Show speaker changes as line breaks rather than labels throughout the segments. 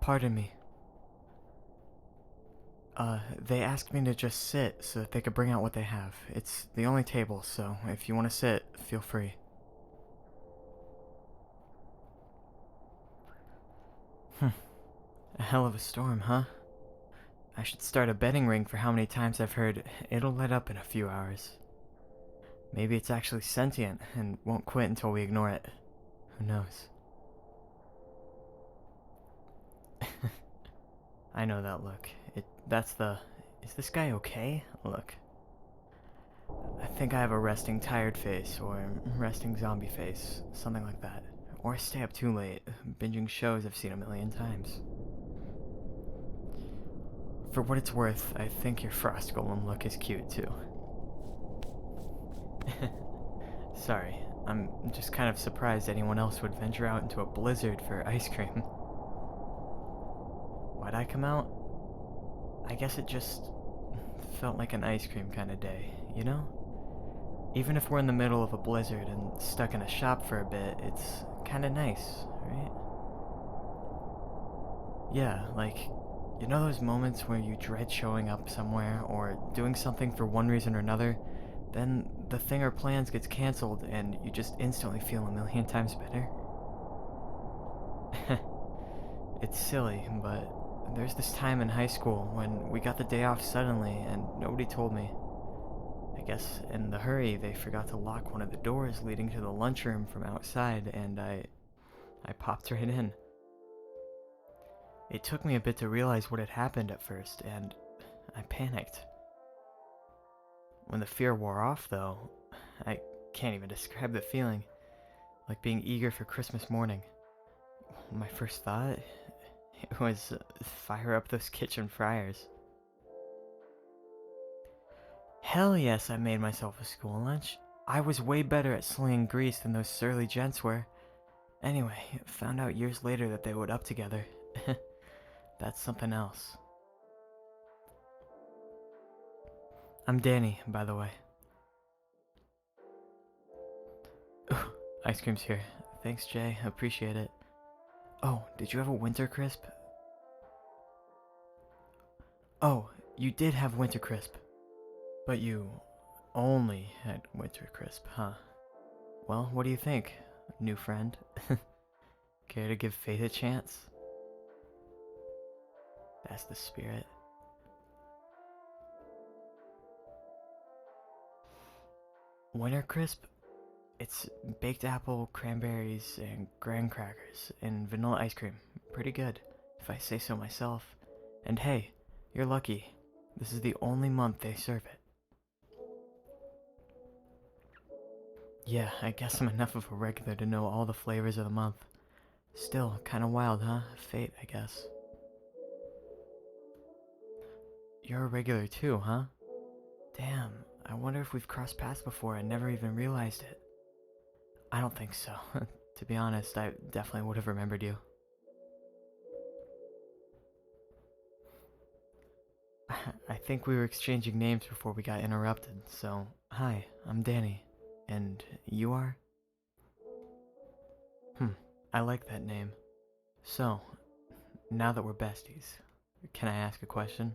Pardon me. They asked me to just sit so that they could bring out what they have. It's the only table, so if you want to sit, feel free. A hell of a storm, huh? I should start a betting ring for how many times I've heard it'll let up in a few hours. Maybe it's actually sentient and won't quit until we ignore it. Who knows? I know that look. That's the... Is this guy okay? Look. I think I have a resting tired face, or resting zombie face, something like that. Or I stay up too late, binging shows I've seen a million times. For what it's worth, I think your frost golem look is cute too. Sorry, I'm just kind of surprised anyone else would venture out into a blizzard for ice cream. Why'd I come out? I guess it just felt like an ice cream kind of day, you know? Even if we're in the middle of a blizzard and stuck in a shop for a bit, it's kinda nice, right? Yeah, like, you know those moments where you dread showing up somewhere or doing something for one reason or another, then the thing or plans gets cancelled and you just instantly feel a million times better? It's silly, but there's this time in high school when we got the day off suddenly and nobody told me. I guess in the hurry they forgot to lock one of the doors leading to the lunchroom from outside, and I popped right in. It took me a bit to realize what had happened at first, and I panicked. When the fear wore off, though, I can't even describe the feeling, like being eager for Christmas morning. My first thought, it was fire up those kitchen fryers. Hell yes, I made myself a school lunch. I was way better at slinging grease than those surly gents were. Anyway, found out years later that they would up together. That's something else. I'm Danny, by the way. Ice cream's here. Thanks, Jay. Appreciate it. Oh, did you have a winter crisp? Oh, you did have winter crisp. But you only had winter crisp, huh? Well, what do you think, new friend? Care to give fate a chance? That's the spirit. Winter crisp? It's baked apple, cranberries, and graham crackers, and vanilla ice cream. Pretty good, if I say so myself. And hey, you're lucky. This is the only month they serve it. Yeah, I guess I'm enough of a regular to know all the flavors of the month. Still, kinda wild, huh? Fate, I guess. You're a regular too, huh? Damn, I wonder if we've crossed paths before and never even realized it. I don't think so. To be honest, I definitely would have remembered you. I think we were exchanging names before we got interrupted, so hi, I'm Danny. And you are? I like that name. So, now that we're besties, can I ask a question?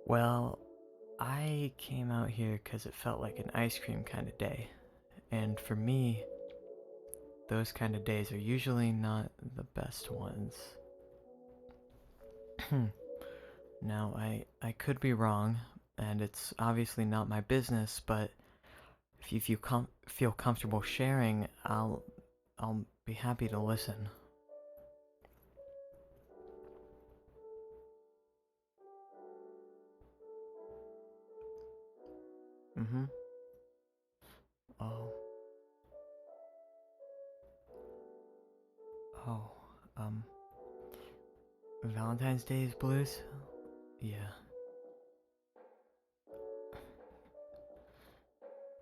Well, I came out here because it felt like an ice cream kind of day. And for me, those kind of days are usually not the best ones. Now, I could be wrong, and it's obviously not my business, but if you feel comfortable sharing, I'll be happy to listen. Mm-hmm. Oh. Oh. Um. Valentine's Day's blues? Yeah.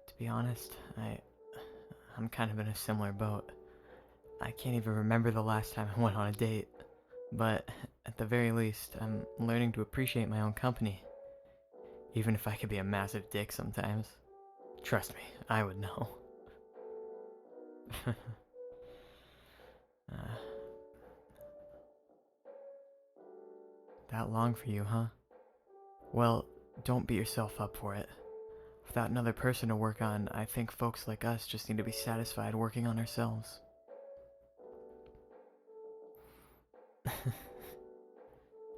To be honest, I'm kind of in a similar boat. I can't even remember the last time I went on a date, but at the very least, I'm learning to appreciate my own company, even if I could be a massive dick sometimes. Trust me, I would know. uh, That long for you, huh? Well, don't beat yourself up for it. Without another person to work on, I think folks like us just need to be satisfied working on ourselves.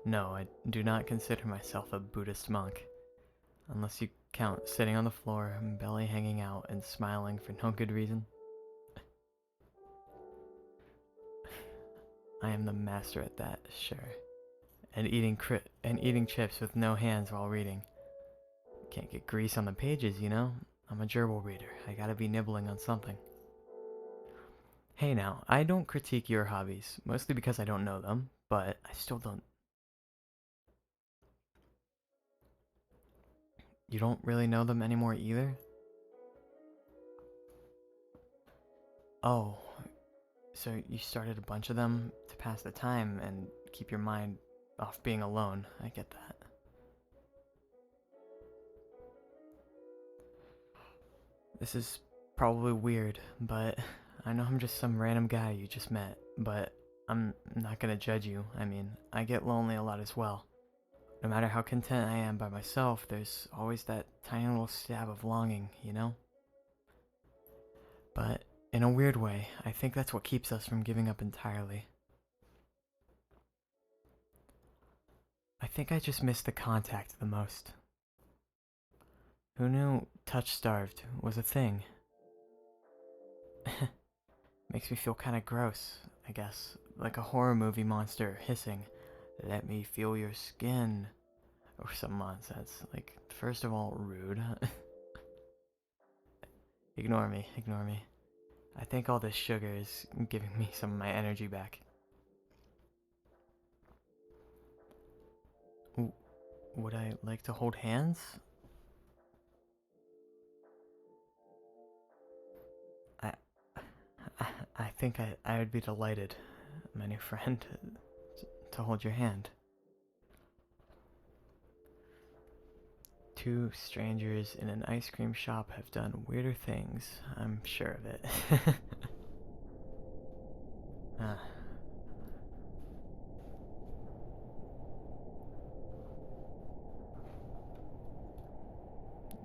No, I do not consider myself a Buddhist monk. Unless you count sitting on the floor, belly hanging out, and smiling for no good reason. I am the master at that, sure. And eating chips with no hands while reading. Can't get grease on the pages, you know? I'm a gerbil reader. I gotta be nibbling on something. Hey now, I don't critique your hobbies, mostly because I don't know them, but I still don't. You don't really know them anymore either? Oh, so you started a bunch of them to pass the time and keep your mind off being alone. I get that. This is probably weird, but I know I'm just some random guy you just met, but I'm not gonna judge you. I mean, I get lonely a lot as well. No matter how content I am by myself, there's always that tiny little stab of longing, you know? But in a weird way, I think that's what keeps us from giving up entirely. I think I just miss the contact the most. Who knew touch starved was a thing? Makes me feel kinda gross, I guess. Like a horror movie monster hissing, "Let me feel your skin." Or some nonsense. Like, first of all, rude. Ignore me, ignore me. I think all this sugar is giving me some of my energy back. Would I like to hold hands? I, I think I would be delighted, my new friend, to hold your hand. Two strangers in an ice cream shop have done weirder things. I'm sure of it. Ah,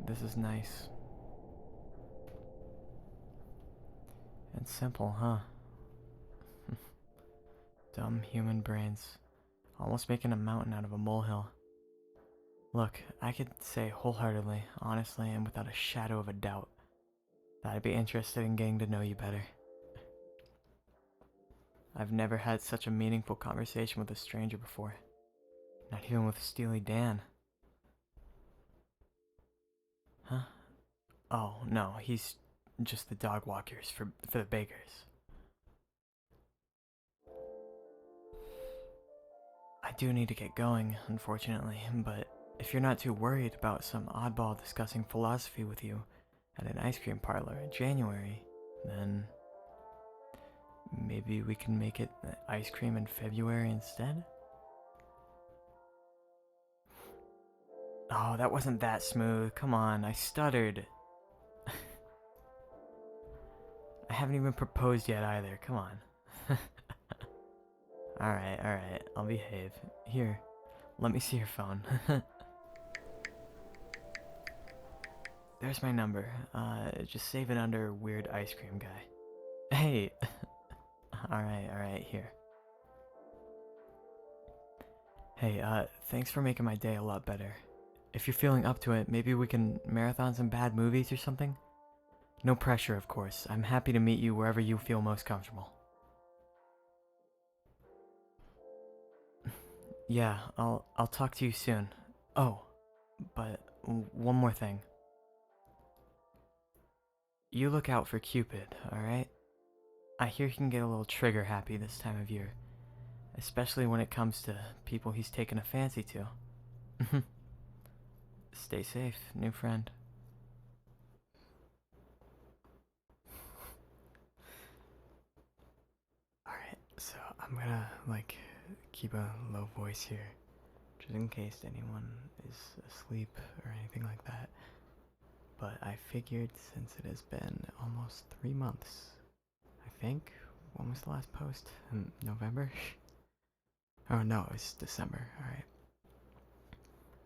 this is nice. And simple, huh? Dumb human brains. Almost making a mountain out of a molehill. Look, I could say wholeheartedly, honestly, and without a shadow of a doubt, that I'd be interested in getting to know you better. I've never had such a meaningful conversation with a stranger before. Not even with Steely Dan. Huh? Oh, no, he's just the dog walkers for the bakers. I do need to get going, unfortunately, but if you're not too worried about some oddball discussing philosophy with you at an ice cream parlor in January, then maybe we can make it ice cream in February instead? Oh, that wasn't that smooth. Come on, I stuttered. I haven't even proposed yet either. Come on. Alright, I'll behave. Here, let me see your phone. There's my number. Just save it under Weird Ice Cream Guy. Hey! Alright, here. Hey, thanks for making my day a lot better. If you're feeling up to it, maybe we can marathon some bad movies or something? No pressure, of course. I'm happy to meet you wherever you feel most comfortable. Yeah, I'll talk to you soon. Oh, but one more thing. You look out for Cupid, alright? I hear he can get a little trigger happy this time of year, especially when it comes to people he's taken a fancy to. Stay safe, new friend. Alright, so I'm gonna, like, keep a low voice here, just in case anyone is asleep or anything like that. But I figured since it has been almost 3 months, I think. When was the last post? In November? Oh no, it's December. Alright.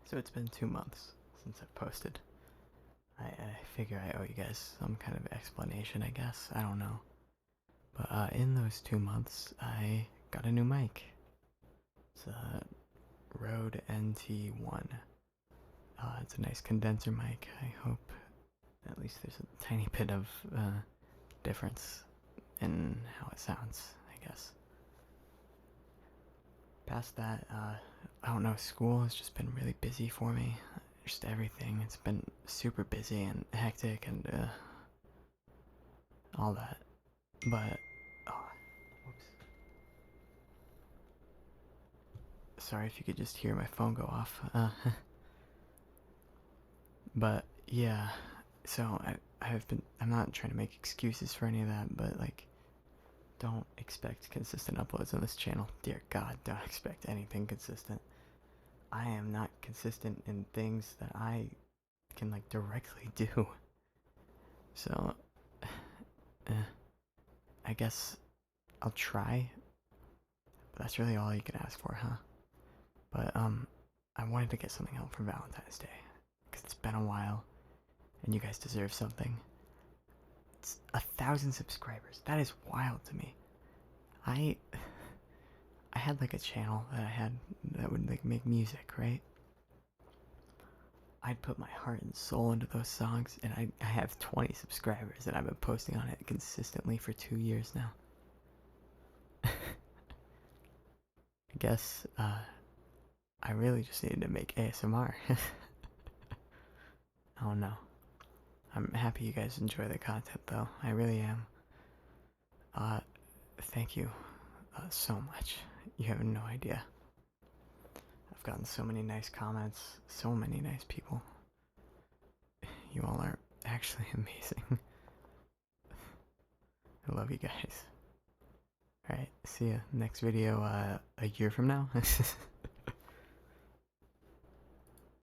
So it's been 2 months since I've posted. I figure I owe you guys some kind of explanation, I guess. I don't know. But in those 2 months, I got a new mic. It's a Rode NT1. It's a nice condenser mic. I hope at least there's a tiny bit of difference in how it sounds, I guess. Past that, I don't know, school has just been really busy for me. Just everything. It's been super busy and hectic and all that. But, oh, whoops. Sorry if you could just hear my phone go off. But yeah, so I'm not trying to make excuses for any of that, but like, don't expect consistent uploads on this channel. Dear God, don't expect anything consistent. I am not consistent in things that I can like directly do. So, I guess I'll try. But that's really all you can ask for, huh? But I wanted to get something out for Valentine's Day because it's been a while, and you guys deserve something. It's 1,000 subscribers. That is wild to me. I had like a channel that I had that would like make music, right? I'd put my heart and soul into those songs, and I have 20 subscribers, and I've been posting on it consistently for 2 years now. I guess I really just needed to make ASMR. I don't know. I'm happy you guys enjoy the content, though. I really am. Thank you so much. You have no idea. I've gotten so many nice comments, so many nice people. You all are actually amazing. I love you guys. Alright, see ya next video a year from now.